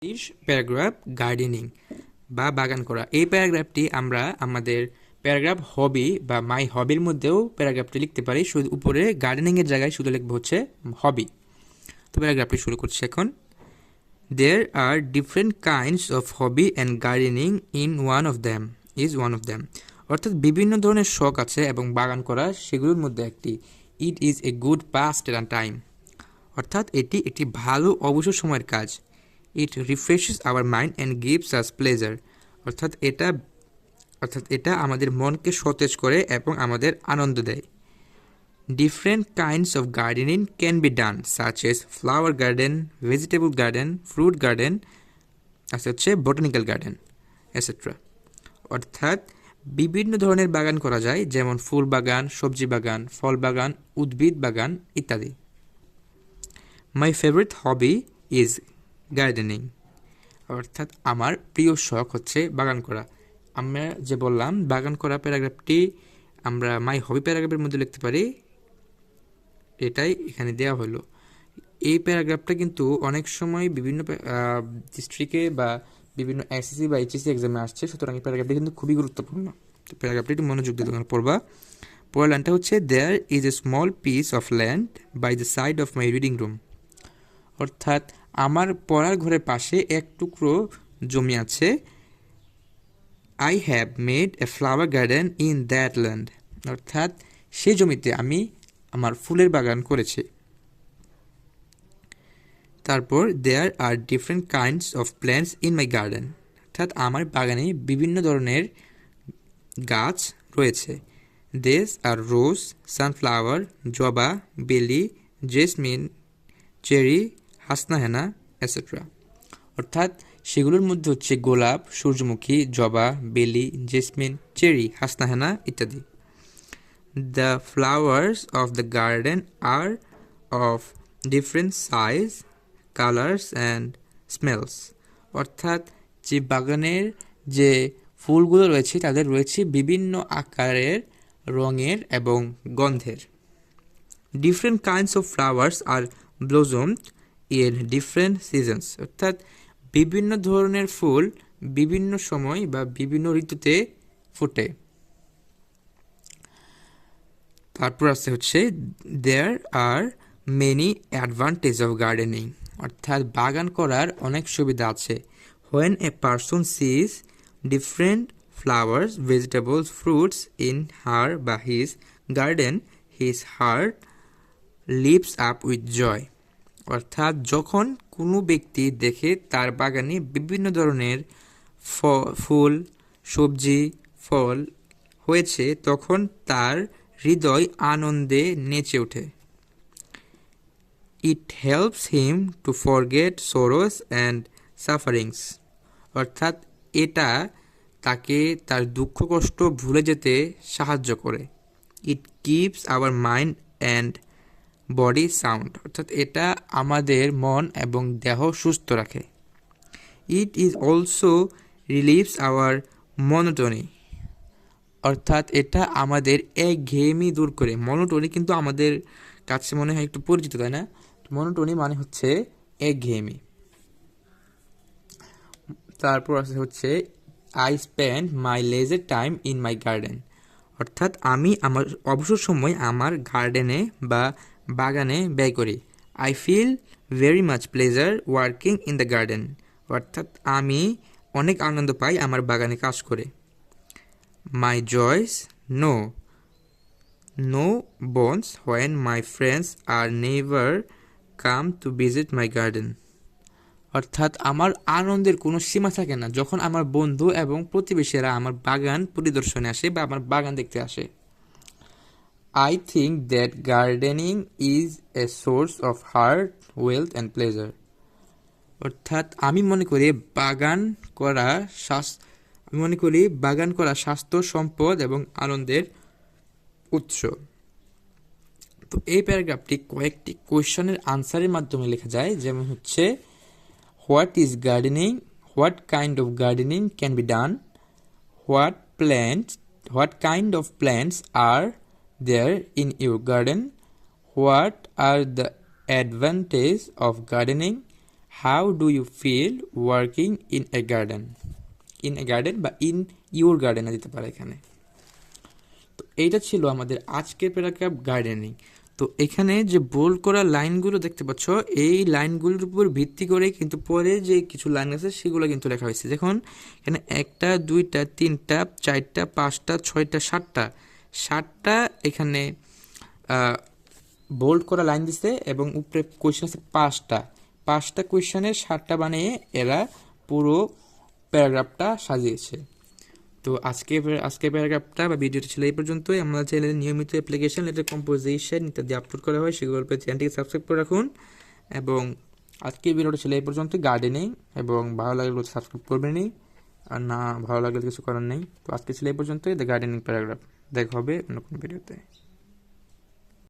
Paragraph gardening বা বাগান করা। এই প্যারাগ্রাফটি আমরা আমাদের প্যারাগ্রাফ হবি বা মাই হবির মধ্যেও প্যারাগ্রাফটি লিখতে পারি। শুধু উপরে গার্ডেনিংয়ের জায়গায় শুধু লিখবো হচ্ছে হবি। তো প্যারাগ্রাফটি শুরু করছি এখন। There are different kinds of hobby and gardening in one of them is one of them. অর্থাৎ বিভিন্ন ধরনের শখ আছে এবং বাগান করা সেগুলোর মধ্যে একটি। It is a good pastime, অর্থাৎ এটি একটি ভালো অবসর সময়ের কাজ। It refreshes our mind and gives us pleasure, অর্থাৎ এটা আমাদের মনকে সতেজ করে এবং আমাদের আনন্দ দেয়। Different kinds of gardening can be done such as flower garden, vegetable garden, fruit garden, হচ্ছে বোটানিক্যাল গার্ডেন এটসেট্রা। অর্থাৎ বিভিন্ন ধরনের বাগান করা যায়, যেমন ফুল বাগান, সবজি বাগান, ফল বাগান, উদ্ভিদ বাগান ইত্যাদি। My favourite hobby is gardening, অর্থাৎ আমার প্রিয় শখ হচ্ছে বাগান করা। আমরা যে বললাম বাগান করা প্যারাগ্রাফটি আমরা মাই হবি প্যারাগ্রাফের মধ্যে লিখতে পারি, এটাই এখানে দেওয়া হলো। এই প্যারাগ্রাফটা কিন্তু অনেক সময় বিভিন্ন ডিস্ট্রিক্টে বা বিভিন্ন এসএসসি বা এইচএসসি এক্সামে আসছে, সুতরাং এই প্যারাগ্রাফটি কিন্তু খুবই গুরুত্বপূর্ণ। তো প্যারাগ্রাফটি একটু মনোযোগ দিয়ে তোমরা পড়বা। পরের লাইনটা হচ্ছে there is a small piece of land by the side of my reading room, অর্থাৎ আমার পড়ার ঘরের পাশে এক টুকরো জমি আছে। I have made a flower garden in that land, অর্থাৎ সেই জমিতে আমি আমার ফুলের বাগান করেছি। তারপর there are different kinds of plants in my garden, অর্থাৎ আমার বাগানে বিভিন্ন ধরনের গাছ রয়েছে। দেস আর রোজ, সানফ্লাওয়ার, জবা, বেলি, জেসমিন, চেরি, হাসনাহেনা এটসেট্রা। অর্থাৎ সেগুলোর মধ্যে হচ্ছে গোলাপ, সূর্যমুখী, জবা, বেলি, জেসমিন, চেরি, হাসনাহেনা ইত্যাদি। The flowers of the garden are of different size, colours and smells, অর্থাৎ যে বাগানের যে ফুলগুলো রয়েছে তাদের রয়েছে বিভিন্ন আকারের, রঙের এবং গন্ধের। Different kinds of flowers are blossomed in different seasons, অর্থাৎ বিভিন্ন ধরনের ফুল বিভিন্ন সময় বা বিভিন্ন ঋতুতে ফোটে। তারপর আছে হচ্ছে there are many advantage of gardening, অর্থাৎ বাগান করার অনেক সুবিধা আছে। When a person sees different flowers, vegetables, fruits in her বা his garden, his heart leaves up with joy, অর্থাৎ যখন কোনো ব্যক্তি দেখে তার বাগানে বিভিন্ন ধরনের ফুল, সবজি, ফল হয়েছে, তখন তার হৃদয় আনন্দে নেচে ওঠে। It helps him to forget Soros and sufferings, অর্থাৎ এটা তাকে তার দুঃখ কষ্ট ভুলে যেতে সাহায্য করে। It keeps our mind and body sound, অর্থাৎ এটা আমাদের মন এবং দেহ সুস্থ রাখে। It is also relieves our monotony, অর্থাৎ এটা আমাদের একঘেয়েমি দূর করে। মনোটনি কিন্তু আমাদের কাছে মনে হয় একটু পরিচিত, তাই না? মনোটনি মানে হচ্ছে একঘেয়েমি। তারপর আছে হচ্ছে I spend my leisure time in my garden, অর্থাৎ আমি আমার অবসর সময় আমার গার্ডেনে বা বাগানে ব্যয় করি। I feel very much pleasure working in the garden, অর্থাৎ আমি অনেক আনন্দ পাই আমার বাগানে কাজ করে। My joys no bounds when my friends are never come to visit my garden, অর্থাৎ আমার আনন্দের কোনো সীমা থাকে না যখন আমার বন্ধু এবং প্রতিবেশীরা আমার বাগান পরিদর্শনে আসে বা আমার বাগান দেখতে আসে। I think that gardening is a source of heart, wealth and pleasure, অর্থাৎ আমি মনে করি বাগান করা স্বাস্থ্য, সম্পদ এবং আনন্দের উৎস। তো এই প্যারাগ্রাফটি কয়েকটি কোয়েশ্চনের আনসারের মাধ্যমে লেখা যায়, যেমন হচ্ছে what is gardening, what kind of gardening can be done, what kind of plants are there in your garden, what are the advantages of gardening, how do you feel working in a garden? In a garden বা in your গার্ডেনে দিতে পারে এখানে। তো এইটা ছিল আমাদের আজকের প্যারাগ্রাফ গার্ডেনিং। তো এখানে যে বোল্ড করা লাইনগুলো দেখতে পাচ্ছ, এই লাইনগুলোর উপর ভিত্তি করে কিন্তু পরে যে কিছু লাইন আছে সেগুলো কিন্তু লেখা হয়েছে। দেখুন এখানে 1টা 2টা 3টা 4টা 5টা 6টা 7টা এখানে বোল্ড করা লাইন দিছে এবং উপরে কোয়েশ্চেন আছে 5টা কোয়েশ্চেনের 7টা বানিয়ে এরা পুরো প্যারাগ্রাফটা সাজিয়েছে। তো আজকে প্যারাগ্রাফটা বা ভিডিওটা ছিল এই পর্যন্তই। আমরা চ্যানেলে নিয়মিত অ্যাপ্লিকেশন লেটার কম্পোজিশন ইত্যাদি আপলোড করা হয়, সেগুলো পেয়ে চ্যানেলটিকে সাবস্ক্রাইব করে রাখুন। এবং আজকের ভিডিওটা ছিল এই পর্যন্ত গার্ডেনিং, এবং ভালো লাগলে সাবস্ক্রাইব করবেনই, আর না ভালো লাগলে কিছু করার নেই। তো আজকে ছিল এই পর্যন্তই, দ্য গার্ডেনিং প্যারাগ্রাফ। দেখা হবে অন্য কোনো ভিডিওতে।